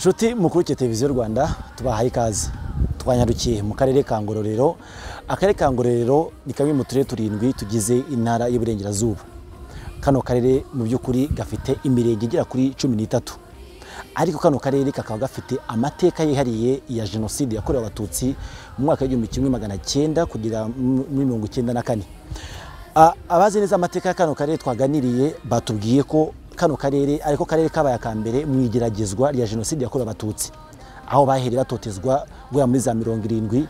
Nshuti mukurikiye televiziyo Rwanda tubahaye ikaze. Twanyarukiye mu karere ka Ngororero. Akarere ka Ngororero ni kamwe mu turere turindwi tugize intara y'Iburengerazuba. Kano karere mu by'ukuri gafite imirenge igera kuri 13. Ariko kano karere kakaba gafite amateka yihariye ya jenoside yakorewe abatutsi mu mwaka w'1900 kugera muri 1994. Abazi neza amateka ya kano karere twaganiriye batubwiye ko kano karere ariko karere kabaye akambere mu igeragezwa rya jenoside yakorewe abatutsi, aho bahereye batotezwa guya muri za 70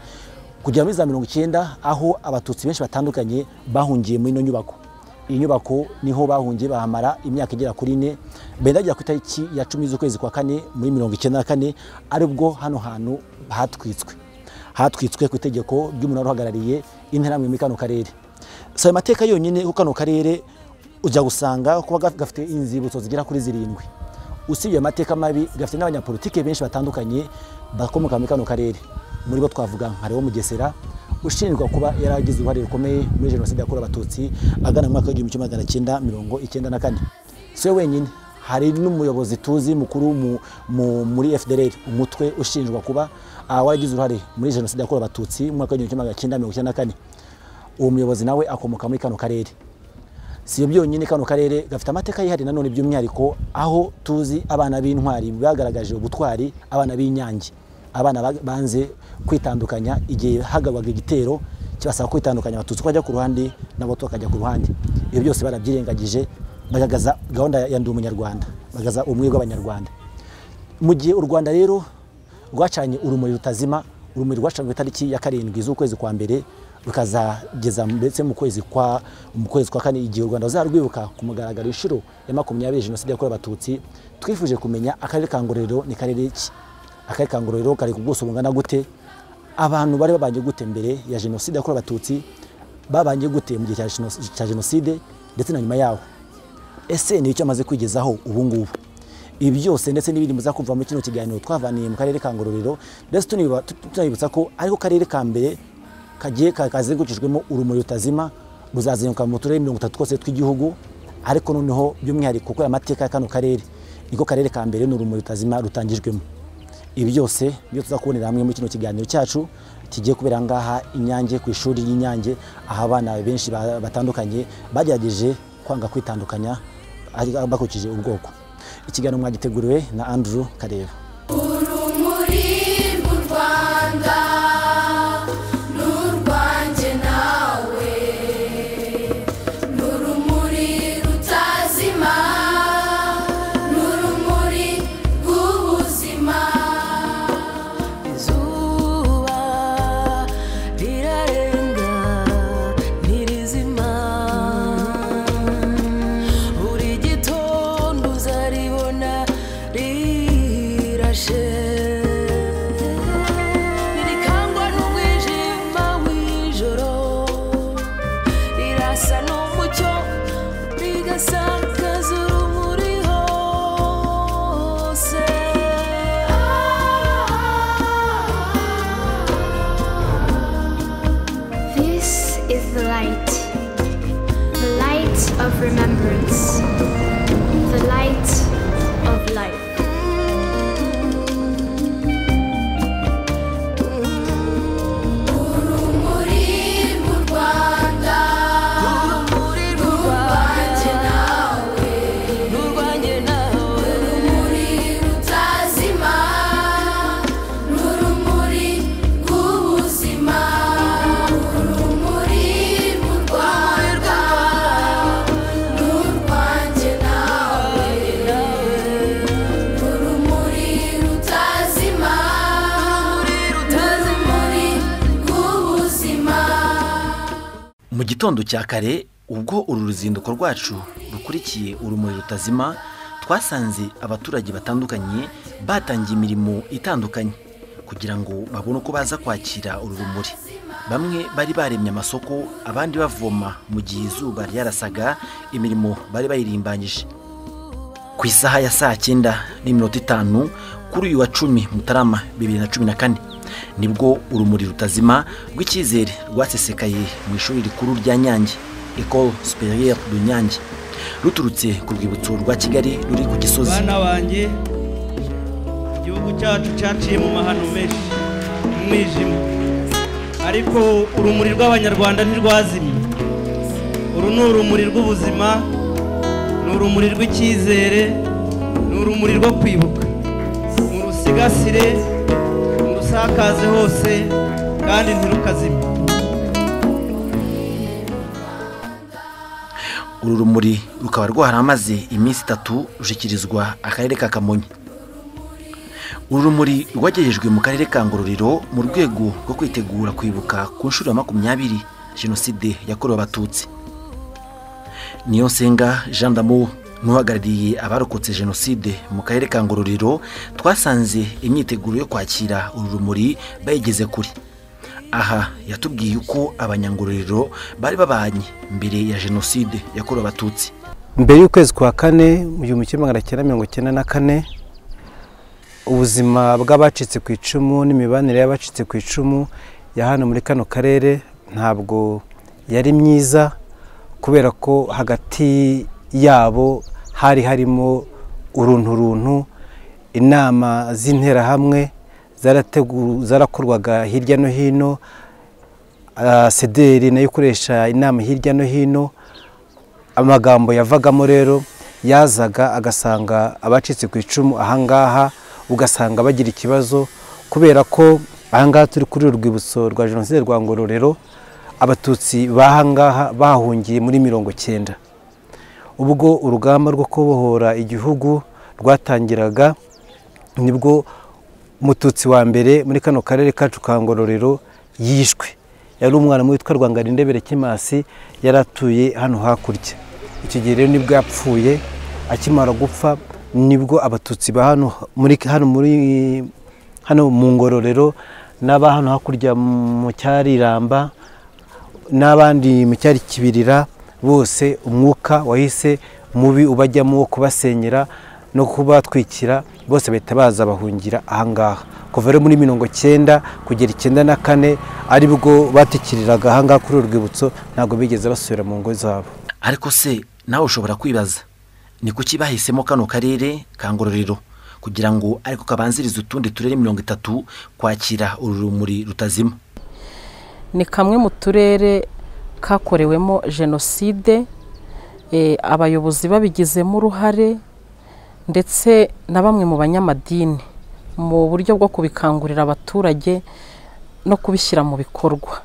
kugera muri za 90, aho abatutsi benshi batandukanye bahungiye muri no nyubako. Iyi nyubako niho bahungiye bahamara imyaka igera kuri 4, bendajya ku itariki ya 10 z'ukwezi kwa 4 muri 1994, aribwo hano hantu hatwitswe ku itegeko ry'umuntu uhagarariye interamwe muri kano karere. So amateka yonyine ku kano karere ujya gusanga kuba gafite inzibutso zigera kuri 7. Usibye amateka mabi gafite n'abanyapolitike benshi batandukanye bakomoka muri kano karere. Muri bo twavuga nka Lewo Mugesera ushinjwa kuba yaragize uruhare rukomeye muri jenoside yakorewe abatutsi agana mu mwaka w'1994. So wenyine hari n'umuyobozi tuzi mukuru muri FDLR, umutwe ushinjwa kuba waragize uruhare muri jenoside yakorewe abatutsi mu mwaka w'1994. Uwo muyobozi nawe akomoka muri kano karere. Si byonyine kano karere gafite amateka yihari nanone by'umwihariko, aho tuzi abana b'intwari bagaragaje ubutwari, abana b'Inyange, abana banze kwitandukanya igihe hagabwaga igitero kibasaba kwitandukanya abatutsi kwajya ku ruhande nabo tukajya ku ruhande. Ibyo byose barabyirengagije, bagagaza gahunda ya ndi umunyarwanda, bagaza umwe w'abanyarwanda. Mu gihe u Rwanda rero rwacanye urumuri rutazima, urumuri rwacanye itariki ya 7 z'ukwezi kwa mbere rukazageza ndetse mu kwezi kwa 4 igihe u Rwanda uzarwibuka ku mugaragaro inshuro ya 20 jenoside yakorewe abatutsi. Twifuje kumenya akarere ka Ngororero ni karere ki, akarere ka Ngororero kari ku bwuso bungana gute, abantu bari babanje gute mbere ya jenoside yakorewe abatutsi, babanje gute mu gihe cya jenoside ndetse na nyuma yaho, ese ni icyo amaze kwigezaho ubu ngubu. Ibi byose ndetse n'ibindi muza kumva muri kino kiganiro twavaniye mu karere ka Ngororero, ndetse tunibutsa ko ariko karere ka mbere kagiye kazengukijwemo urumuri rutazima ruzazenguka mu turere 30 twose tw'igihugu. Ariko noneho by'umwihariko kuko amateka ya kano karere niko karere ka mbere n'urumuri rutazima rutangijwemo. Ibi byose byo tuzakubonera hamwe muri kino kiganiro cyacu kigiye kubera ngaha Inyange, ku ishuri y'Inyange, aho abana benshi batandukanye bagerageje kwanga kwitandukanya bakurikije ubwoko. Ikiganiro mwagiteguriwe na Andrew Kareba. Urumuri mu Rwanda n'urwanjye nawe, n'urumuri rutazima, n'urumuri rw'ubuzima. Izuba rirarenga ntirizima, buri gitondo uzaribona rirashe, ntirikangwa n'umwijima w'ijoro, rirasa n'umucyo rigasakaza urumuri hose. This is the light of remembrance, the light of life. Urumuri mu Rwanda, urumuri rwanjye nawe, n'urwanjye nawe, urumuri rutazima, n'urumuri rw'ubuzima. Urumuri mu Rwanda, n'urwanjye nawe, n'urumuri rutazima, n'urumuri rw'ubuzima. Mu gitondo cya kare ubwo uru ruzinduko rwacu rukurikiye urumuri rutazima, twasanze abaturage batandukanye batangiye imirimo itandukanye kugira ngo babone uko baza kwakira uru rumuri. Bamwe bari baremye amasoko, abandi bavoma mu gihe izuba ryarasaga, imirimo bari bayirimbanyije. Ku isaha ya saa 9:05 kuri uyu wa 10 Mutarama 2014 nibwo urumuri rutazima rw'icyizere rwasesekaye mu ishuri rikuru rya Nyange, École Supérieure de Nyange, ruturutse ku rwibutso rwa Kigali ruri ku Gisozi. Bana wanjye igihugu cyacu cyaciye mu mahano menshi mu mwijima, ariko urumuri rw'abanyarwanda ntirwazimye. Uru ni urumuri rw'ubuzima, ni urumuri rw'icyizere, ni urumuri rwo kwibuka. Murusigasire, murusakaze hose kandi ntirukazime. uru rumuri rukaba rwaramaze iminsi 3 rushyikirizwa akarere ka Kamonyi. uru rumuri rwagejejwe mu karere ka Ngororero mu rwego rwo kwitegura kwibuka ku nshuro ya 20 jenoside yakorewe abatutsi. Niyonsenga Jean d'Amour n'uhagarariye abarokotse jenoside mu karere ka Ngororero twasanze imyiteguro yo kwakira uru rumuri bayigeze kuri. Aha yatubwiye uko abanyangororero bari babanye mbere ya jenoside yakorewe abatutsi. Mbere y'ukwezi kwa 4 mu 1994 ubuzima bw'abacitse ku icumu n'imibanire y'abacitse ku icumu ya hano muri kano karere ntabwo yari myiza, kubera ko hagati yabo hari harimo urunturuntu, inama z'intera hamwe zarakorwaga hirya no hino, sederi nayo ikoresha inama hirya no hino. Amagambo yavagamo rero yazaga agasanga abacitse ku icumu ahangaha, ugasanga bagira ikibazo kubera ko ahangaha turi kuri urwibutso rwa jenoside rwa Ngororero, abatutsi bahangaha bahungiye muri 90. Ubwo urugamba rwo kubohora igihugu rwatangiraga nibwo Mututsi wa mbere muri kano karere kacu ka Ngororero yishwe. Yari umwana witwa Rwangarindebere Kimasi, yaratuye hano hakurya. Icyo gihe rero nibwo yapfuye. Akimara gupfa nibwo abatutsi ba hano mu Ngororero n'aba hano hakurya mu Cyariramba n'abandi mu Cyari Kibirira bose umwuka wahise mubi ubajyamo wo kubasenyera no kubatwikira, bose bahita baza bahungira ahangaha. Kuva rero muri 90 kugera 94 ari bwo batikiriraga ahangaha kuri urwibutso, ntago bigeze basubira mu ngo zabo. Ariko se nawe ushobora kwibaza ni kuki bahisemo kano karere ka Ngororero kugira ngo ariko kabanziriza utundi turere 30 kwakira uru rumuri rutazima? Ni kamwe mu turere kakorewemo jenoside, abayobozi babigizemo uruhare ndetse na bamwe mu banyamadini mu buryo bwo kubikangurira abaturage no kubishyira mu bikorwa,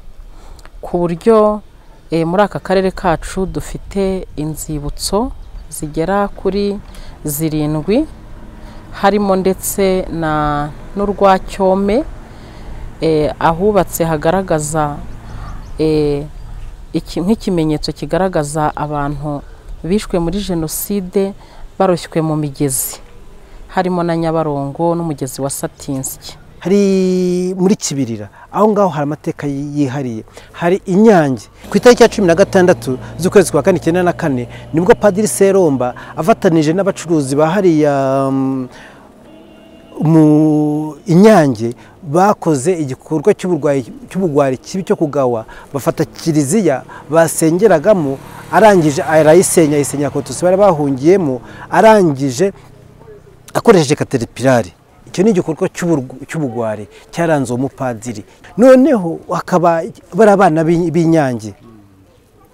ku buryo muri aka karere kacu dufite inzibutso zigera kuri 7, harimo ndetse n'urwa Cyome, ahubatse hagaragaza nk'ikimenyetso kigaragaza abantu bishwe muri jenoside baroshywe mu migezi, harimo na Nyabarongo n'umugezi wa Satinski. Hari muri Kibirira aho ngaho hari amateka yihariye. Hari Inyange ku itariki ya 16 z'ukwezi kwa 94 nibwo Padiri Seromba afatanije n'abacuruzi bahariya mu Inyange bakoze igikorwa cy'ubugwari kibi cyo kugawa, bafata kiliziya basengeragamo, arangije arayisenya ko tusibara bahungiyemo, arangije akoresheje kateripirari. Icyo ni igikorwa cy'ubugwari cyaranze umupadiri. Noneho akaba barabana b'Inyange,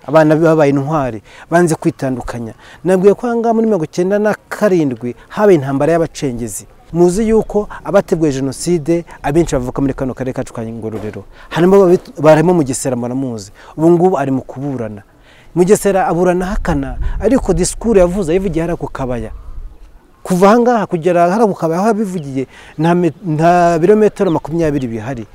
abana babaye intwari banze kwitandukanya. Nabwiye ko hanga muri 1997 habaye intambara y'abacengezi. Muzi yuko abateguye jenoside abenshi bavuka muri kano karere kacu ka Ngororero. Barimo Mugesera muramuzi, ubu ngubu ari mu kuburana. Mugesera aburana hakana, ariko disikuru yavuze yivugiye hara ku Kabaya. Kuva ahangaha kugera hara ku Kabaya aho bivugiye nta birometero 20 bihari.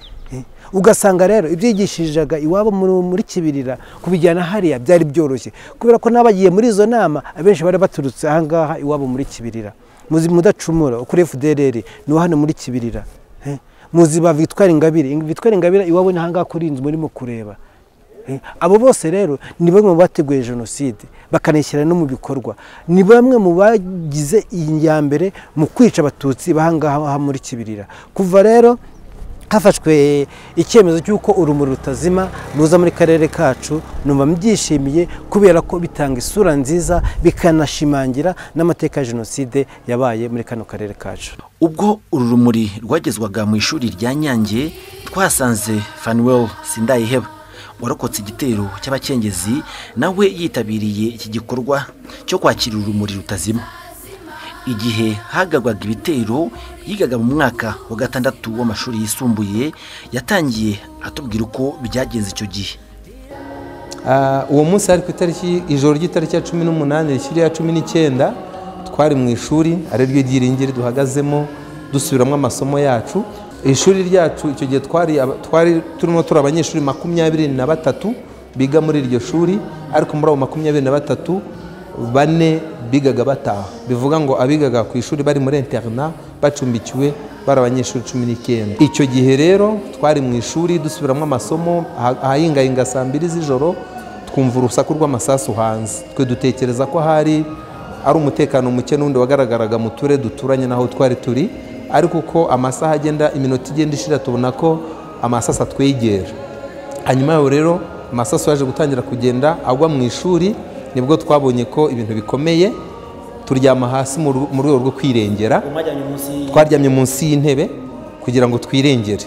Ugasanga rero ibyigishijaga iwabo muri Kibirira kubijyana hariya byari byoroshye, kubera ko nabagiye muri izo nama abenshi bari baturutse ahangaha iwabo muri Kibirira. Muzi Mudacumura kuri FDLR no hano muri Kibirira. Muzi ba Victoire Ingabire iwabo ni ahangaha kuri inzu muri mu kureba. Abo bose rero ni bamwe mu bateguye jenoside bakanishyira no mu bikorwa, ni bamwe mu bagize iyi mbere mu kwica abatutsi bahangaha muri Kibirira. Kuva rero hafashwe icyemezo cy'uko urumuri rutazima ruza muri karere kacu, numva mbyishimiye kubera ko bitanga isura nziza bikanashimangira n'amateka ya jenoside yabaye muri kano karere kacu. Ubwo uru rumuri rwagezwaga mu ishuri rya Nyange, twasanze Fanuel Sindayiheba warokotse igitero cy'abakengezi, nawe yitabiriye iki gikorwa cyo kwakira urumuri rutazima. Igihe hagagwaga ibitero, yigaga mu mwaka wa 6 w'amashuri yisumbuye, yatangiye atubwira uko byagenze icyo gihe. Uwo munsi ari ku itariki ijoro ry'itariki ya 18 ishuri ya 19 twari mu ishuri ari ryo Byiringiro duhagazemo dusubiramo amasomo yacu. Ishuri ryacu icyo gihe twari turimo turi abanyeshuri 23 biga muri iryo shuri, ariko muri abo 23 bane bigaga bataha. Bivuga ngo abigaga ku ishuri bari muri internat bacumbikiwe bari abanyeshuri 19. Icyo gihe rero twari mu ishuri dusubiramo amasomo, ahayingayinga saa 2 z'ijoro twumva urusaku rw'amasasu hanze. Twe dutekereza ko hari ari umutekano muke n'undi wagaragaraga mu ture duturanye naho twari turi, ariko uko amasaha agenda iminota igenda ishira tubona ko amasasu atwegera. Hanyuma yaho rero amasasu yaje gutangira kugenda agwa mu ishuri, nibwo twabonye ko ibintu bikomeye. Turyama hasi mu rwego rwo kwirengera, twaryamye munsi y'intebe kugira ngo twirengere.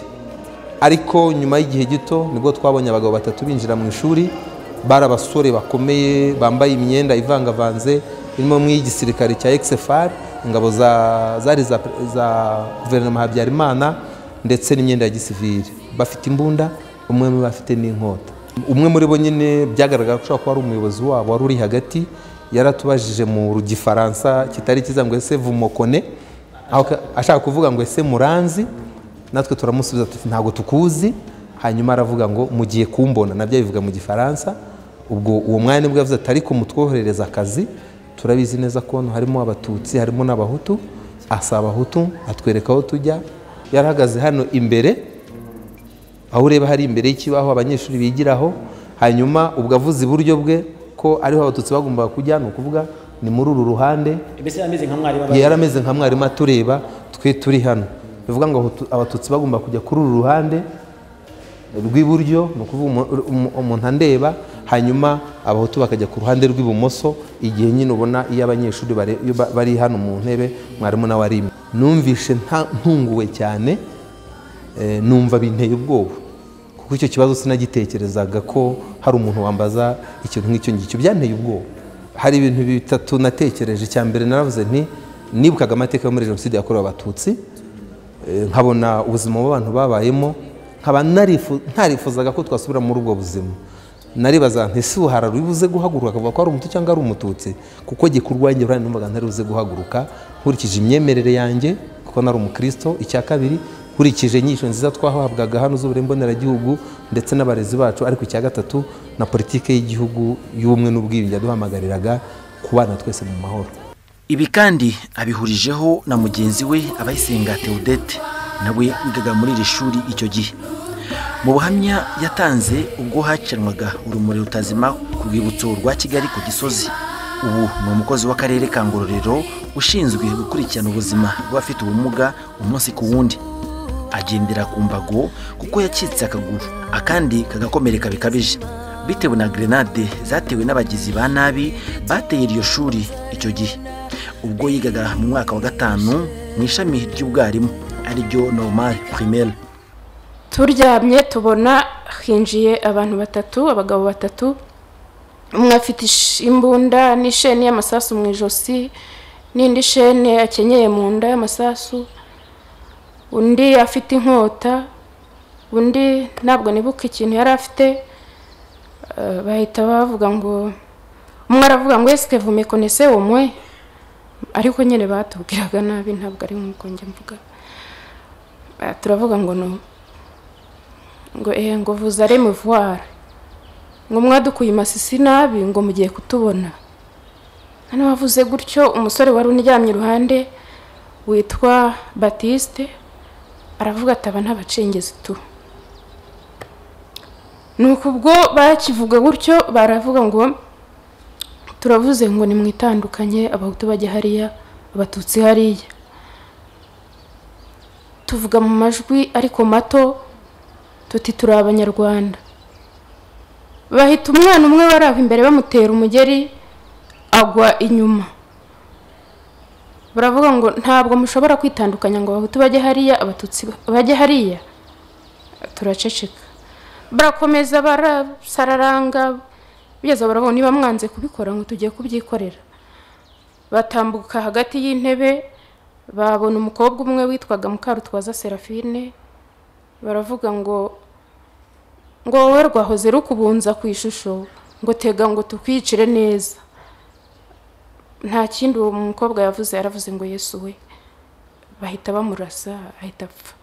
Ariko nyuma y'igihe gito nibwo twabonye abagabo 3 binjira mu ishuri, bari abasore bakomeye bambaye imyenda ivangavanze irimo mw'igisirikare cya XFR, ingabo zari za guverinoma Habyarimana, ndetse n'imyenda ya gisivili. Bafite imbunda, umwe muri bafite n'inkota. Umwe muri bo nyine byagaragara ko ari umuyobozi wabo wari uri hagati, yaratubajije mu Gifaransa kitari kiza ngo ese vous me connaissez, aho ashaka kuvuga ngo ese muranzi, natwe turamusubiza tuti ntago tukuzi. Hanyuma aravuga ngo mugiye kumbona, nabyo bivuga mu Gifaransa. Ubwo uwo mwanya nibwo yavuze ati ariko mutwoherereza akazi, turabizi neza ko harimo abatutsi harimo n'abahutu. Asaba abahutu atwereka aho tujya. Yarahagaze hano imbere, aho ureba hari imbere y'ikibaho abanyeshuri bigiraho. Hanyuma ubwo avuze iburyo bwe ko ariho abatutsi bagomba kujya, no kuvuga ni muri uru ruhande. Yarameze nka mwarimu atureba, twe turi hano. Bivuga ngo abatutsi bagomba kujya kuri uru ruhande rw'iburyo, no kuvuga umuntu andeba. Hanyuma abahutu bakajya ku ruhande rw'ibumoso. Igihe nyine ubona iyo abanyeshuri bari hano mu ntebe, mwarimu nawe ari. Numvishe ntunguwe cyane, numva binteye ubwoba, kuko icyo kibazo sinagitekerezaga ko hari umuntu wambaza ikintu nk'icyo ngicyo. Byanteye ubwoba. Hari ibintu bitatu natekereje. Icya mbere naravuze nti nibukaga amateka yo muri jenoside yakorewe abatutsi, nkabona ubuzima bw'abantu babayemo, nkaba ntarifuzaga ko twasubira muri ubwo buzima. Naribaza nti ese uhara rubuze guhaguruka akavuga ko ari umutu cyangwa ari umututsi, kuko gikurwa yanjye urane numvaga ntaribuze guhaguruka nkurikije imyemerere yanjye, kuko nari umukristo. Icya kabiri nkurikije inyisho nziza twahabwaga hano z'uburere mboneragihugu ndetse n'abarezi bacu. Ariko icya gatatu na politike y'igihugu y'ubumwe n'ubwiyunge yaduhamagariraga kubana twese mu mahoro. Ibi kandi abihurijeho na mugenzi we Abayisenga Theodete, nawe wigaga muri iri shuri icyo gihe. Mu buhamya yatanze ubwo hacanwaga urumuri rutazima ku rwibutso rwa Kigali ku Gisozi, ubu ni umukozi w'akarere ka Ngororero ushinzwe gukurikirana ubuzima bw'abafite ubumuga umunsi ku wundi. Agendera ku mbago kuko yacitse akaguru, akandi kagakomereka bikabije bitewe na grenade zatewe n'abagizi ba nabi bateye iryo shuri icyo gihe, ubwo yigaga mu mwaka wa 5 mu ishami ry'ubwarimu ari ryo normal primaire. Turyamye tubona hinjiye abantu 3, abagabo 3. Umwe afite imbunda n'isheni y'amasasu mu ijosi, n'indi shene akenyeye mu nda y'amasasu. Undi afite inkota, undi ntabwo nibuka ikintu yari afite. Bahita bavuga ngo, umwe aravuga ngo est-ce que vous me connaissez au moins, ariko nyine batubwiraga nabi, ntabwo ari nkuko njye mvuga. Turavuga ngo no, ngo vous allez me voir, ngo mwadukuye imasisi nabi, ngo mugiye kutubona. Hano bavuze gutyo, umusore wari unyamye iruhande witwa Baptiste aravuga ati aba ntabacengezi tu. Nuko ubwo bakivuga gutyo baravuga ngo turavuze ngo ni mwitandukanye, abahutu bajya hariya, abatutsi hariya. tuvuga mu majwi ariko mato tuti turi abanyarwanda. Bahita umwana umwe wari aho imbere bamutera umugeri agwa inyuma. Baravuga ngo ntabwo mushobora kwitandukanya ngo abahutu bajye hariya abatutsi bajye hariya. Turaceceka. Barakomeza barasararanga bigeze barabona niba mwanze kubikora ngo tugiye kubyikorera. Batambuka hagati y'intebe babona umukobwa umwe witwaga Mukarutwaza Serafine. Baravuga ngo wowe rwahoze rukubunza ku ishusho ngo tega ngo tukwicire neza. Nta kindi uwo mukobwa yaravuze ngo Yesu we. Bahita bamurasa ahita apfa.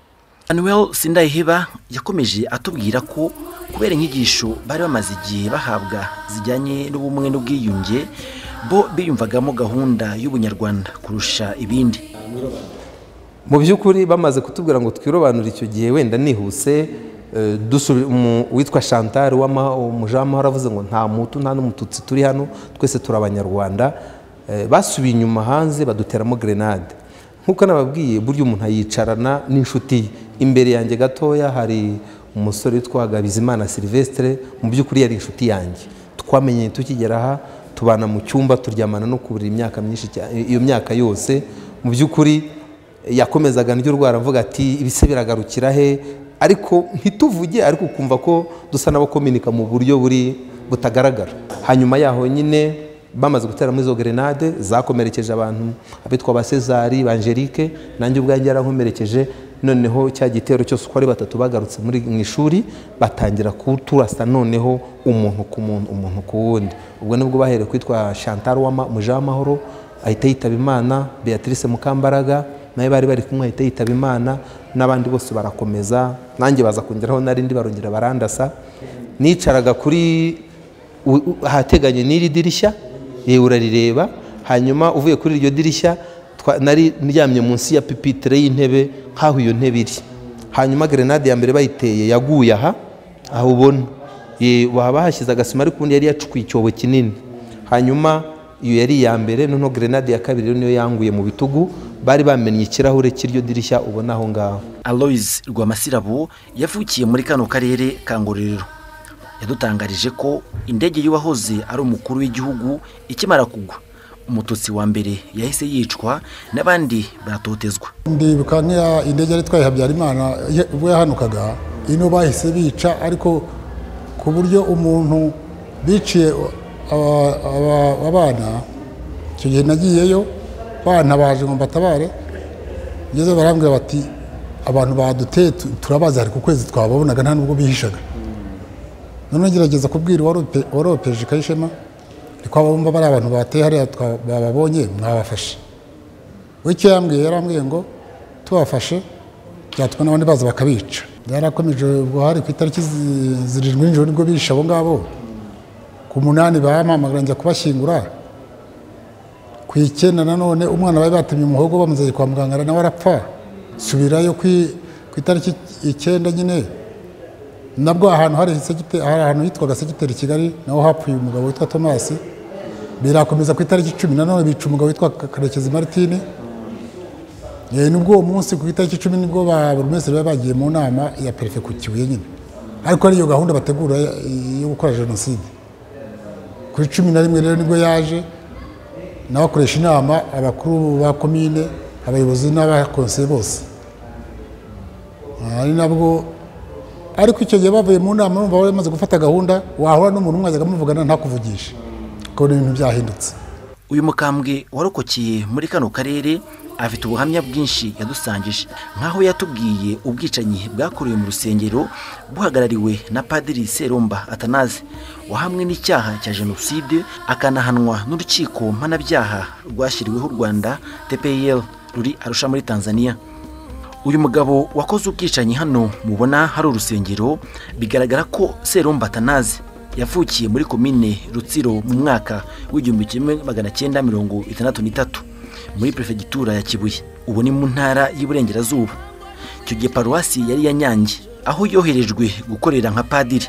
Manuel Sindayiheba yakomeje atubwira ko kubera inyigisho bari bamaze igihe bahabwa zijyanye n'ubumwe n'ubwiyunge bo biyumvagamo gahunda y'ubunyarwanda kurusha ibindi. Mu by'ukuri bamaze kutubwira ngo twirobanure icyo gihe wenda nihuse witwa Chantal w'umujama aravuze ngo nta mutu nta n'umututsi turi hano twese turi abanyarwanda. Basubiye inyuma hanze baduteramo grenade. Nkuko nababwiye buryo umuntu ayicarana n'inshuti. Imbere yanjye gatoya hari umusore witwaga Bizimana Sylvestre, mu by'ukuri yari inshuti yanjye. Twamenye tukigera aha tubana mu cyumba turyamana no kuburira imyaka myinshi iyo myaka yose. Mu by'ukuri yakomezaga n'iryo rwara avuga ati ibise biragarukira he, ariko ntituvuge ariko ukumva ko dusa nabo kominika mu buryo butagaragara. Hanyuma yaho nyine bamaze gutera muri zo grenade zakomerekeje abantu abitwa ba Cesari ba Angelique, nanjye ubwanjye yarankomerekeje. Noneho cya gitero cyose uko ari batatu bagarutse mu ishuri batangira kuturasa noneho umuntu ku wundi. Ubwo nibwo bahereye kwitwa Chantal Mujamahoro ahita yitaba Imana, Beatrice Mukambaraga naye bari kumwe ahita yitaba Imana, n'abandi bose barakomeza. Nanjye baza kongeraho narindi barongera barandasa. Nicaraga kuri hateganye n'iri dirishya urarireba, hanyuma uvuye kuri iryo dirishya nari ndyamye munsi ya pupitre y'intebe nkaho iyo ntebe iri. Hanyuma grenade ya mbere bayiteye yaguye aho ubona waba hashyize agasima ariko undi yari yacukuye icyobo kinini. Hanyuma iyo yari iya mbere, noneho grenade ya kabiri niyo yanguye mu bitugu. Bari bamenye ikirahure cy'iryo dirishya ubona aho ngaho. Aloys Rwamasirabo yavukiye muri kano karere ka Ngororero. Yadutangarije ko indege y'uwahoze ari umukuru w'igihugu ikimara kugwa umututsi wa mbere yahise yicwa n'abandi baratotezwa. Ndibuka nk'iya indege yari itwaye Habyarimana ubwo yahanukaga ino bahise bica, ariko ku buryo umuntu biciye abana. Icyo gihe nagiyeyo bana baje ngo mbatabare, ngeze barambwira bati abantu baduteye turabaza ariko kwezi twababonaga nta nubwo bihishaga. None ngerageza kubwira waropeje Kayishema ko abumva bari abantu bateye hariya bababonye mwabafashe. Wicyo yarambwiye ngo tubafashe byatuma n'abandi baza bakabica. Yarakomeje ubwo hari ku itariki 7 nijoro nibwo bisha abo ngabo. Ku 8 bahamagara njya kubashyingura. Ku 9 nanone umwana bari batemye umuhogo bamuzeye kwa muganga nawe arapfa. Subirayo ku itariki 9 nyine nabwo ahantu hari ahantu hitwaga Segiteri Kigali naho hapfuye umugabo witwa Thomas. Birakomeza ku itariki 10 nanone bica umugabo witwa Karekezi Martine. Nubwo uwo munsi ku itariki 10 nibwo burumestre bagiye mu nama ya Perefe ku Kibuye nyine, ariko ariyo gahunda bategura yo gukora jenoside. Kuri 11 rero nibwo yaje n'abakoresha inama abakuru ba komine abayobozi n'abakonseye bose. Ari nabwo ariko icyo gihe bavuye mu nama numva bari bamaze gufata gahunda, wahora n'umuntu umwe ajyaga muvugana ntakuvugisha ko ibintu byahindutse. Uyu mukambwe warokokeye muri kano karere afite ubuhamya bwinshi yadusangije, nkaho yatubwiye ubwicanyi bwakorewe mu rusengero buhagarariwe na Padiri Seromba Atanaze wahamwe n'icyaha cya jenoside akanahanwa n'urukiko mpanabyaha rwashyiriweho u Rwanda TPL ruri Arusha muri Tanzania. Uyu mugabo wakoze ubwicanyi hano mubona hari urusengero, bigaragara ko Seromba Atanaze yavukiye muri komine Rutsiro mu mwaka w'1963 muri prefegitura ya Kibuye, ubu ni mu ntara y'Iburengerazuba. Icyo gihe paruwasi yari ya Nyange aho yoherejwe gukorera nka padiri.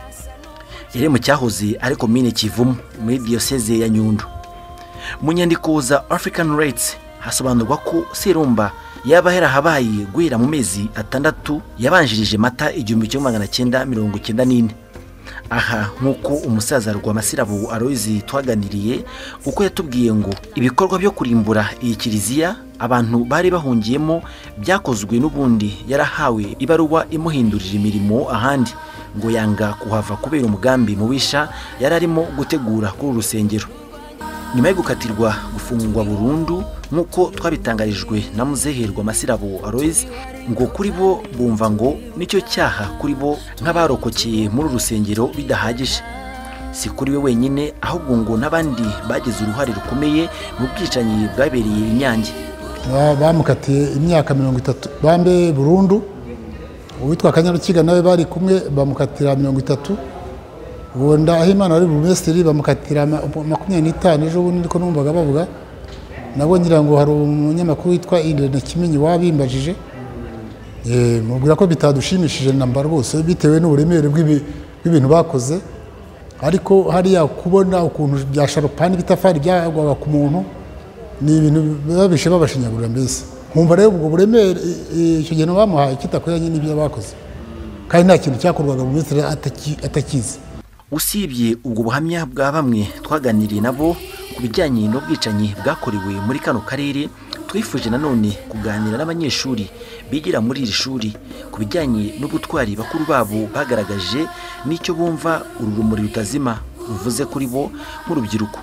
Yari mu cyahoze ari komine Kivumu muri diocese ya Nyundo. Mu nyandiko za African Rights hasobanurwa ko Seromba yaba yarahabaye guhera mu mezi 6 yabanjirije Mata 1994. Aha nkuko umusaza Rwamasirabo Aloyizi twaganiriye uko yatubwiye ngo ibikorwa byo kurimbura iyi kiliziya abantu bari bahungiyemo byakozwe n'ubundi yarahawe ibaruwa imuhindurira imirimo ahandi ngo yanga kuhava kubera umugambi mubisha yararimo gutegura kuri urusengero. Nyuma yo gukatirwa gufungwa burundu nkuko twabitangarijwe na Muzehe Rwamasirabo Aloyizi ngo kuri bo bumva ngo nicyo cyaha kuri bo nk'abarokokeye muri urusengero bidahagije. Si kuri we wenyine ahubwo ngo n'abandi bagize uruhare rukomeye mu bwicanyi bwabereye i Nyange. Bamukatiye imyaka 30 bambe burundu. Uwitwa Kanyarukiga nawe bari kumwe bamukatira 30. Wonda Ahimana ari burumesitiri bamukatira 25 ejo bundi ko numvaga bavuga. Nabo ngira ngo hari umunyamakuru witwa Irene Kimenyi wabimbajije. Mubwira ko bitadushimishije namba rwose bitewe n'uburemere bw'ibintu bakoze. Ariko hariya kubona ukuntu byasharupani bitafari byagwaga ku muntu ni ibintu babishe babashinyagurira mbese. Nkumva rero ubwo buremere icyo gihe bamuhaye kitakoranye n'ibyo bakoze. Kandi nta kintu cyakorwaga mu Misiri atakizi. Usibye ubwo buhamya bwa bamwe twaganiriye nabo ku bijyanye n'ubwicanyi bwakorewe muri kano karere, twifuje nanone kuganira n'abanyeshuri bigira muri iri shuri ku bijyanye n'ubutwari bakuru babo bagaragaje n'icyo bumva urumuri rutazima ruvuze kuri bo nk'urubyiruko.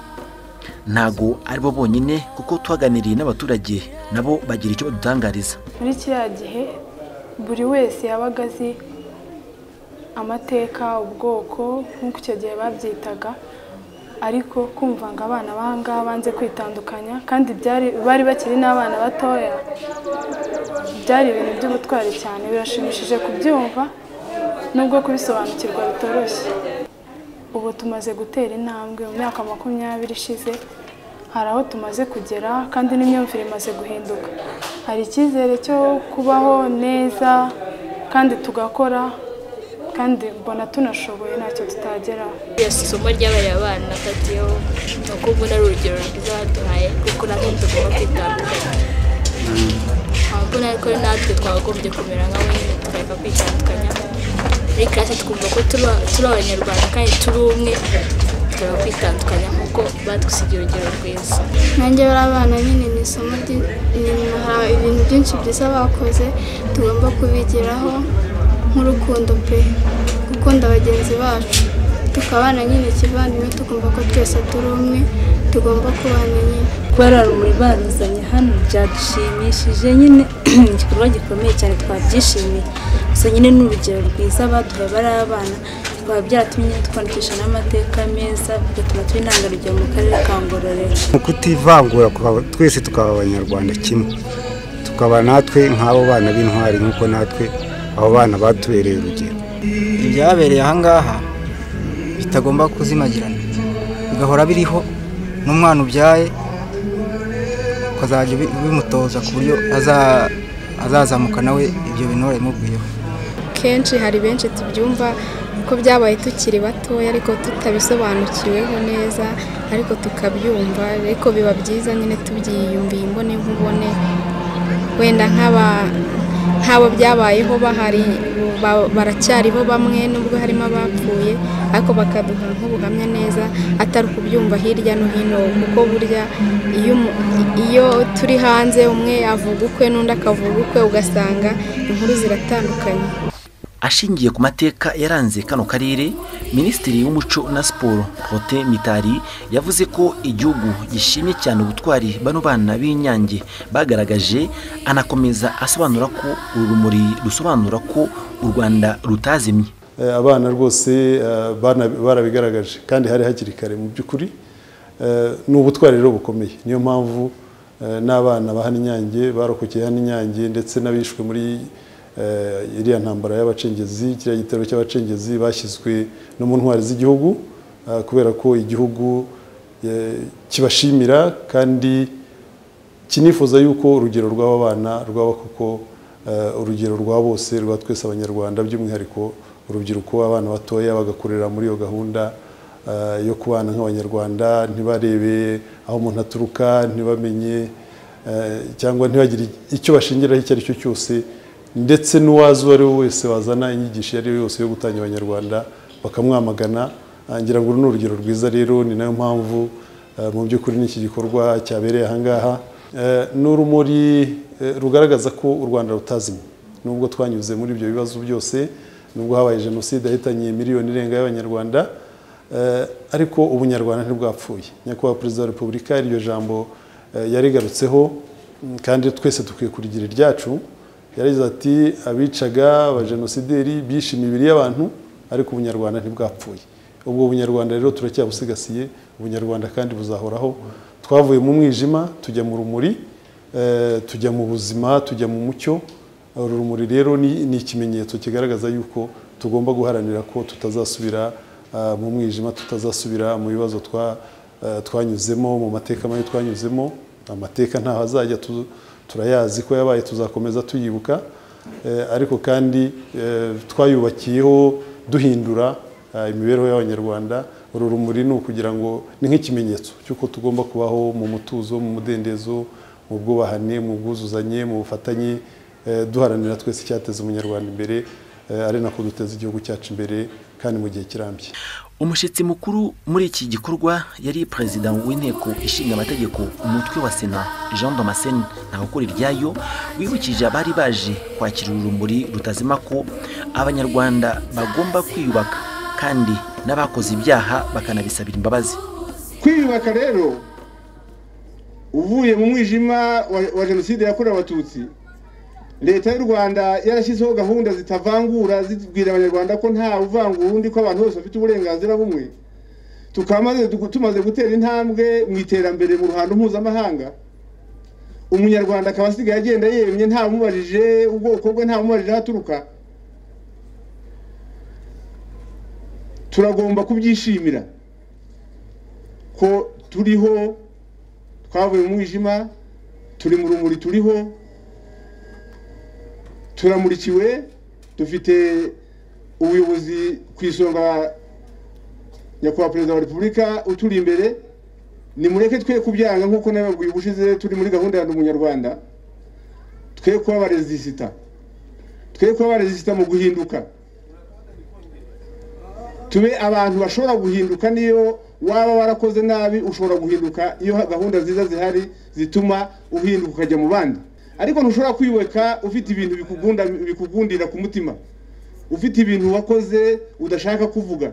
Ntago aribo bonyine kuko twaganiriye n'abaturage nabo bagira icyo badutangariza. Muri kiriya gihe buri wese yabaga azi amateka, ubwoko nk'uko icyo gihe babyitaga, ariko kumva ngo abana banga banze kwitandukanya kandi bari bakiri n'abana batoya, byari ibintu by'ubutwari cyane. Birashimishije kubyumva nubwo kubisobanukirwa bitoroshye. Ubu tumaze gutera intambwe mu myaka 20 ishize, hari aho tumaze kugera kandi n'imyumvire imaze guhinduka. Hari icyizere cyo kubaho neza kandi tugakora, kandi mbona tunashoboye ntacyo tutageraho. Isomo ry'abari abana nafatiyeho ni uko mbona ari urugero rwiza baduhaye kuko natwe tugomba kwitandukanya. Ahubwo ariko natwe twagombye kumera nka wenyine tukareka kwitandukanya. Muri classe twumva ko turi abanyarwanda kandi turi umwe, tukareka kwitandukanya nk'uko badusigiye urugero rwiza. Nanjye bari abana nyine ni isomo ibintu byinshi byiza bakoze tugomba kubigiraho nk'urukundo pe, gukunda bagenzi bacu tukabana nyine kivandimwe, tukumva ko twese turi umwe tugomba kubana nyine. Kubera urumuri baruzanye hano byadushimishije nyine, igikorwa gikomeye cyane twabyishimiye. Gusa nyine n'urugero rwiza baduhaye bari abana, twaba byaratumye twandikisha n'amateka meza bigatuma turi intangarugero mu karere ka Ngororero. Kutivangura twese tukaba abanyarwanda kimwe, tukaba natwe nk'abo bana b'intwari nk'uko natwe abo bana batubereye urugero. Ibyabereye ahangaha bitagomba kuzimagirana, bigahora biriho n'umwana ubyaye ukazajya bimutoza ku buryo azazamuka nawe ibyo bintu barimubwiyeho. Kenshi hari benshi tubyumva ko byabaye tukiri batoya ariko tutabisobanukiweho neza, ariko tukabyumva, ariko biba byiza nyine tubyiyumviye imbone nkubone. Wenda nk'abo byabayeho bahari baracyariho bamwe nubwo harimo abapfuye, ariko bakaduha nk'ubuhamya neza atari kubyumva hirya no hino, kuko burya iyo turi hanze umwe avuga ukwe n'undi akavuga ukwe ugasanga inkuru ziratandukanye. Ashingiye ku mateka yaranze kano karere, Minisitiri w'Umuco na Siporo Protais Mitali yavuze ko igihugu gishimye cyane ubutwari bano bana b'Inyange bagaragaje, anakomeza asobanura ko urumuri rusobanura ko u Rwanda rutazimye. Abana rwose barabigaragaje kandi hari hakiri kare mu by'ukuri, n'ubutwari rero bukomeye. Niyo mpamvu n'abana bahana Inyange barokokeye hano Inyange ndetse n'abishwe muri iriya ntambara y'abacengezi, kiriya gitero cy'abacengezi bashyizwe no mu ntwari z'igihugu, kubera ko igihugu kibashimira kandi kinifuza yuko urugero rw'aba bana rwaba kuko urugero rwa bose rwa twese abanyarwanda, by'umwihariko urubyiruko, abana batoya bagakorera muri iyo gahunda yo kubana nk'abanyarwanda, ntibarebe aho umuntu aturuka, ntibamenye cyangwa ntibagire icyo bashingiraho icyo ari cyo cyose, ndetse n'uwazi uwo ari we wese wazana inyigisho iyo ari yo yose yo gutanya abanyarwanda bakamwamagana. Ngira ngo uru ni urugero rwiza rero, ni nayo mpamvu mu by'ukuri n'iki gikorwa cyabereye aha ngaha ni urumuri rugaragaza ko u Rwanda rutazimye, nubwo twanyuze muri ibyo bibazo byose, nubwo habaye jenoside yahitanye miliyoni irenga y'abanyarwanda, ariko ubunyarwanda ntibwapfuye. Nyakubahwa Perezida wa Repubulika iryo jambo yarigarutseho, kandi twese dukwiye kurigira iryacu. Yaragize ati abicaga abajenosideri bishe imibiri y'abantu, ariko ubunyarwanda ntibwapfuye. Ubwo bunyarwanda rero turacyabusigasiye, ubunyarwanda kandi buzahoraho. Twavuye mu mwijima tujya mu rumuri, tujya mu buzima, tujya mu mucyo. Uru rumuri rero ni ikimenyetso kigaragaza yuko tugomba guharanira ko tutazasubira mu mwijima, tutazasubira mu bibazo twanyuzemo, mu mateka mabi twanyuzemo. Amateka ntaho azajya, turayazi ko yabaye, tuzakomeza tuyibuka, ariko kandi twayubakiyeho duhindura imibereho y'abanyarwanda. Uru rumuri ni ukugira ngo ni nk'ikimenyetso cy'uko tugomba kubaho mu mutuzo, mu mudendezo, mu bwubahane, mu bwuzuzanye, mu bufatanye, duharanira twese icyateza umunyarwanda imbere, ari nako duteza igihugu cyacu imbere kandi mu gihe kirambye. Umushyitsi mukuru muri iki gikorwa yari Perezida w'Inteko Ishinga Amategeko umutwe wa Sena Jean Damascene Ntawukuriryayo, wibukije abari baje kwakira urumuri rutazima ko abanyarwanda bagomba kwiyubaka kandi n'abakoze ibyaha bakanabisabira imbabazi. Kwiyubaka rero uvuye mu mwijima wa jenoside yakorewe Abatutsi, Leta y'u Rwanda yarashyizeho gahunda zitavangura, zibwira abanyarwanda ko nta uvangura undi, ko abantu bose bafite uburenganzira bumwe. Tumaze gutera intambwe mu iterambere mu ruhando mpuzamahanga, umunyarwanda akaba asigaye agenda yemye, nta mubajije ubwoko bwe, nta mubajije aho aturuka. Turagomba kubyishimira ko turiho, twavuye mu mwijima, turi mu rumuri, turiho, turamurikiwe, dufite ubuyobozi ku isonga Nyakubahwa Perezida wa Repubulika uturi imbere. Nimureke twe kubyanga nk'uko nababwiye ubushize, turi muri gahunda ya Umunyarwanda, twe kuba abarezisita mu guhinduka, tube abantu bashobora guhinduka. Niyo waba warakoze nabi ushobora guhinduka iyo gahunda nziza zihari zituma uhinduka ukajya mu bandi. Ariko ntushobora kwiyubaka ufite ibintu bikugundira ku mutima, ufite ibintu wakoze udashaka kuvuga.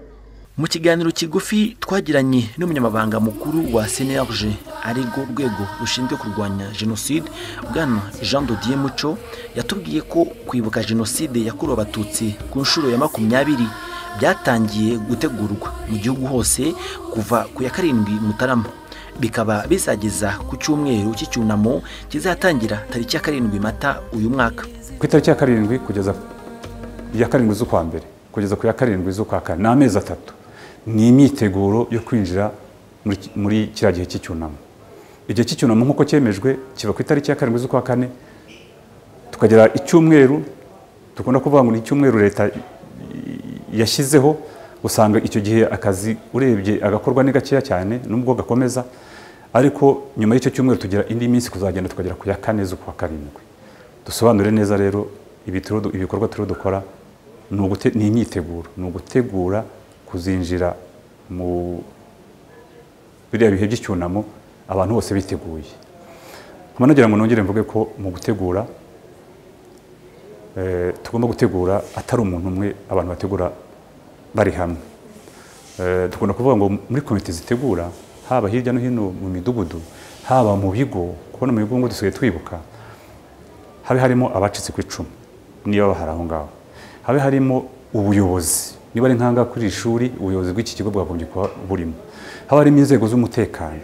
Mu kiganiro kigufi twagiranye n'umunyamabanga mukuru wa CNRG, arirwo rwego rushinzwe kurwanya jenoside, Bwana Jean Dodier Muco, yatubwiye ko kwibuka jenoside yakorewe Abatutsi ku nshuro ya 20 byatangiye gutegurwa mu gihugu hose kuva ku ya 7 Mutarama, bikaba bizageza ku cyumweru cy'icyunamo kizatangira tariki ya 7 Mata uyu mwaka. Ku itariki ya 7 kugeza ya 7 z'ukwa mbere kugeza ku ya 7 z'ukwa kane, ni amezi 3, ni imyiteguro yo kwinjira muri kiriya gihe cy'icyunamo. Igihe cy'icyunamo nk'uko cyemejwe kiba ku itariki ya 7 z'ukwa kane, tukagera icyumweru, tukunda kuvuga ngo ni icyumweru leta yashyizeho. Usanga icyo gihe akazi urebye agakorwa ni gakeya cyane, nubwo gakomeza, ariko nyuma y'icyo cyumweru tugira indi minsi kuzagenda tukagera ku ya 4 z'ukwa 7. Dusobanure neza rero ibikorwa turi dukora ni imyiteguro, ni ugutegura kuzinjira mu biriya bihe by'icyunamo abantu bose biteguye. Nkaba nagira ngo nongere mvuge ko mu gutegura tugomba gutegura atari umuntu umwe, abantu bategura bari hamwe. Dukunda kuvuga ngo muri komite zitegura, haba hirya no hino mu midugudu, haba mu bigo, kubona mu bigo ngo dusigaye twibuka, habe harimo abacitse ku icumu niba bahari aho ngaho, habe harimo ubuyobozi, niba ari nkanga kuri ishuri ubuyobozi bw'iki kigo bwagombye kuba burimo, haba harimo inzego z'umutekano,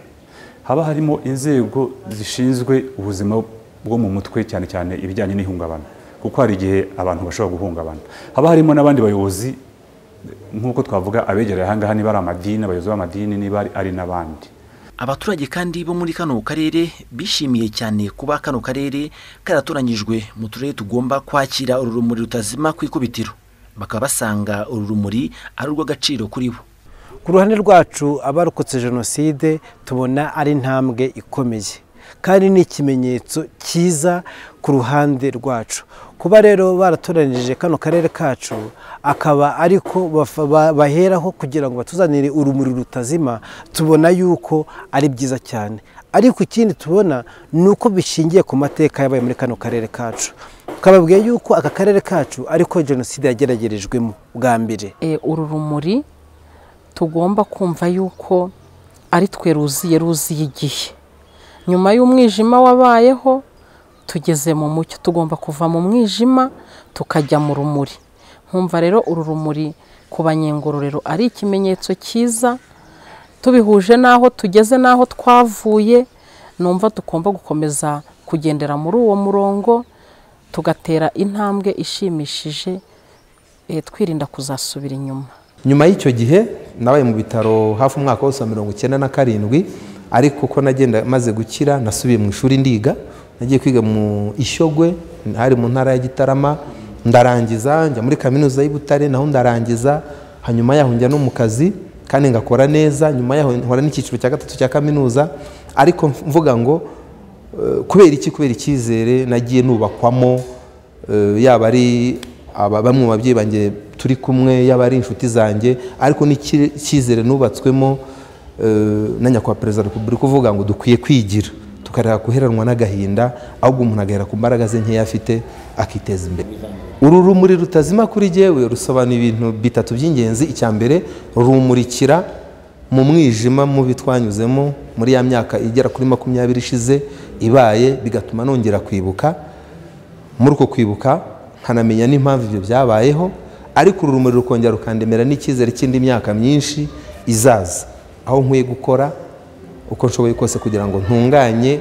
haba harimo inzego zishinzwe ubuzima bwo mu mutwe, cyane cyane ibijyanye n'ihungabana, kuko hari igihe abantu bashobora guhungabana, haba harimo n'abandi bayobozi nk'uko twavuga abegereye aha ngaha, niba ari amadini, abayobozi b'amadini, niba ari n'abandi. Abaturage kandi bo muri kano karere bishimiye cyane kuba kano karere karatoranyijwe mu turere tugomba kwakira uru rumuri rutazima ku ikubitiro, bakaba basanga uru rumuri ari urw'agaciro kuri bo. Ku ruhande rwacu abarokotse jenoside tubona ari intambwe ikomeye, kandi ni ikimenyetso cyiza ku ruhande rwacu. Kuba rero baratoranije kano karere kacu akaba ariko baheraho kugira ngo batuzanire urumuri rutazima, tubona yuko ari byiza cyane. Ariko ikindi tubona ni uko bishingiye ku mateka yabaye muri kano karere kacu. Tukababwiye yuko aka karere kacu ariko jenoside yageragerejwemo bwa mbere. Uru rumuri tugomba kumva yuko ari twe ruziye igihe. Nyuma y'umwijima wabayeho tugeze mu mucyo, tugomba kuva mu mwijima tukajya mu rumuri. Nkumva rero uru rumuri ku Banyengororero ari ikimenyetso cyiza, tubihuje n'aho tugeze n'aho twavuye, numva tugomba gukomeza kugendera muri uwo murongo, tugatera intambwe ishimishije, twirinda kuzasubira inyuma. Nyuma y'icyo gihe nabaye mu bitaro hafi umwaka wose wa 1997, ariko ko nagenda maze gukira nasubiye mu ishuri ndiga. Nagiye kwiga mu Ishyogwe, hari mu ntara ya Gitarama, ndarangiza njya muri kaminuza y'Ibutare, naho ndarangiza. Hanyuma yaho njya no mu kazi kandi ngakora neza. Nyuma yaho nkora n'icyiciro cya gatatu cya kaminuza, ariko mvuga ngo kubera icyizere nagiye nubakwamo, yaba ari bamwe mu babyeyi banjye turi kumwe, yaba ari inshuti zanjye, ariko n'icyizere nubatswemo na nyakubahwa Perezida wa Repubulika uvuga ngo dukwiye kwigira, tukareka guheranwa n'agahinda, ahubwo umuntu agahera ku mbaraga ze nkeya afite akiteza imbere. Uru rumuri rutazima kuri jyewe rusobanura ibintu bitatu by'ingenzi. Icya mbere, rumurikira mu mwijima mubi twanyuzemo muri ya myaka igera kuri 20 ishize ibaye, bigatuma nongera kwibuka. Muri uko kwibuka nkanamenya n'impamvu ibyo byabayeho, ariko uru rumuri rukongera rukandemera n'icyizere cy'indi myaka myinshi izaza, aho nkwiye gukora uko nshoboye kose kugira ngo ntunganye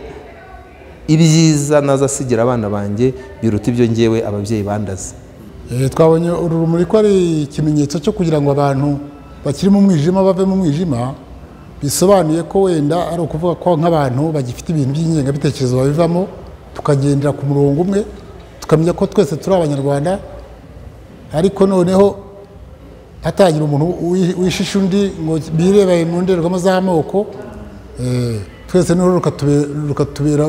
ibyiza nazasigira abana banjye biruta ibyo ngewe ababyeyi bandaze. Twabonye uru rumuri ko ari ikimenyetso cyo kugira ngo abantu bakiri mu mwijima bave mu mwijima, bisobanuye ko wenda ari ukuvuga ko nk'abantu bagifite ibintu by'ingengabitekerezo babivamo, tukagendera ku murongo umwe, tukamenya ko twese turi Abanyarwanda, ariko noneho hatagira umuntu wishisha undi ngo birebe mu ndorerwamo z'amoko. Twese n'uru rukatubera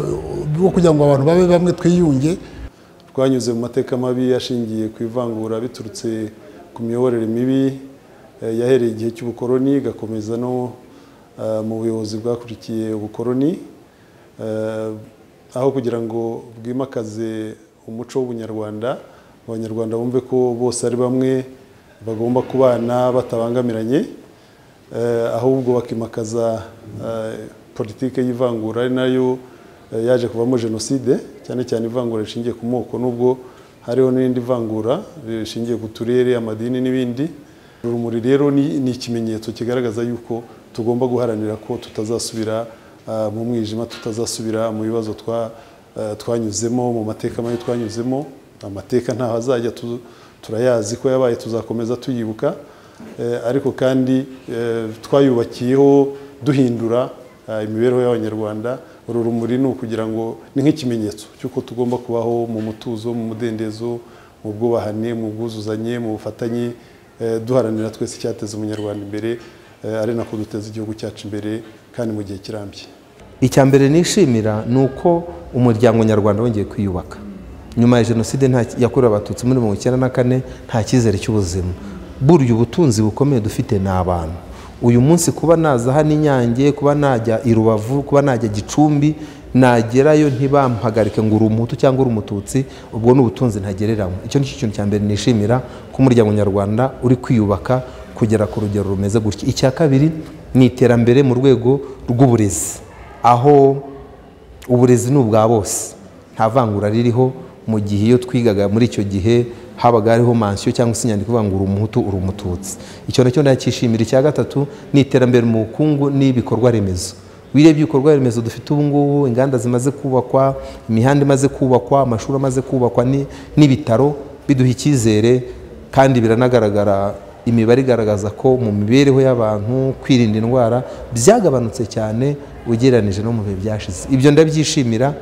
rwo kugira ngo abantu babe bamwe twiyunge. Twanyuze mu mateka mabi yashingiye ku ivangura biturutse ku miyoborere mibi yahereye igihe cy'ubukoroni, gakomeza no mu buyobozi bwakurikiye ubukoroni, aho kugira ngo bwimakaze umuco w'ubunyarwanda, Abanyarwanda bumve ko bose ari bamwe bagomba kubana batabangamiranye, ahubwo bakimakaza politike y'ivangura, ari nayo yaje kuvamo jenoside, cyane cyane ivangura rishingiye ku moko, nubwo hariho n'indi vangura rishingiye ku turere, amadini n'ibindi. Urumuri rero ni ikimenyetso kigaragaza yuko tugomba guharanira ko tutazasubira mu mwijima, tutazasubira mu bibazo twanyuzemo, mu mateka mabi twanyuzemo. Amateka ntaho azajya, turayazi ko yabaye, tuzakomeza tuyibuka, ariko kandi twayubakiyeho duhindura imibereho y'Abanyarwanda. Uru rumuri ni ukugira ngo ni nk'ikimenyetso cy'uko tugomba kubaho mu mutuzo, mu mudendezo, mu bwubahane, mu bwuzuzanye, mu bufatanye, duharanira twese icyateza Umunyarwanda imbere, ari nako duteza igihugu cyacu imbere kandi mu gihe kirambye. Icya mbere nishimira ni uko umuryango nyarwanda wongeye kwiyubaka nyuma ya jenoside yakorewe Abatutsi muri 1994. Nta cyizere cy'ubuzima, burya ubutunzi bukomeye dufite ni abantu. Uyu munsi kuba naza hano Inyange, kuba najya i Rubavu, kuba najya Gicumbi, nagerayo ntibampagarike ngo uri Umuhutu cyangwa uri Umututsi, ubwo ni ubutunzi ntagereranywa. Icyo ni kintu cya mbere nishimira ko umuryango nyarwanda uri kwiyubaka kugera ku rugero rumeze gutya. Icya kabiri ni iterambere mu rwego rw'uburezi, aho uburezi ni ubwa bose, nta vangura ririho. Mu gihe iyo twigaga muri icyo gihe habaga hariho mansiyo cyangwa se inyandiko ivuga ngo uri Umuhutu, uri Umututsi. Icyo nacyo ndacyishimira. Icya gatatu ni iterambere mu bukungu n'ibikorwa remezo. Wirebye ibikorwa remezo dufite ubu ngubu, inganda zimaze kubakwa, imihanda imaze kubakwa, amashuri amaze kubakwa n'ibitaro, biduha icyizere kandi biranagaragara. Imibare igaragaza ko mu mibereho y'abantu kwirinda indwara byagabanutse cyane ugereranije no mu bihe byashize. Ibyo ndabyishimira.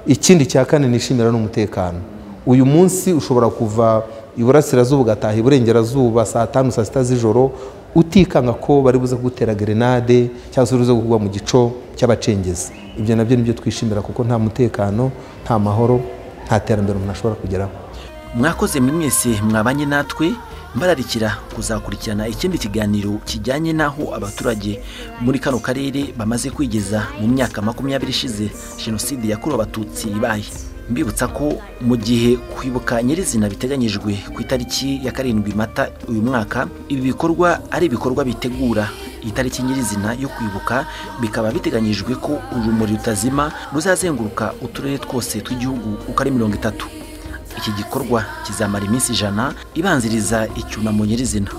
Ikindi cya kane nishimira n'umutekano. Uyu munsi ushobora kuva iburasirazuba ugataha iburengerazuba saa 5 saa 6 z'ijoro utikanga ko bari buze kugutera grenade cyangwa se uruze kugwa mu gico cy'abacengezi. Ibyo nabyo nibyo twishimira kuko nta mutekano, nta mahoro, nta terambere umuntu ashobora kugeraho. Mwakoze mwese mwabanye natwe, mbararikira kuzakurikirana ikindi kiganiro kijyanye naho abaturage muri kano karere bamaze kwigeza mu myaka 20 ishize jenoside yakorewe abatutsi ibaye. Mbibutsa ko mu gihe kwibuka nyirizina biteganyijwe ku itariki ya 7 Mata uyu mwaka, ibi bikorwa ari ibikorwa bitegura itariki nyirizina yo kwibuka, bikaba biteganyijwe ko urumuri rutazima ruzazenguruka uturere twose tw'igihugu uko ari 30. Iki gikorwa kizamara iminsi 100 ibanziriza icyunamo nyirizina.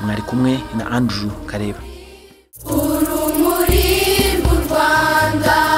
Mwari kumwe na Andrew Kareba. Urumuri rw'u Rwanda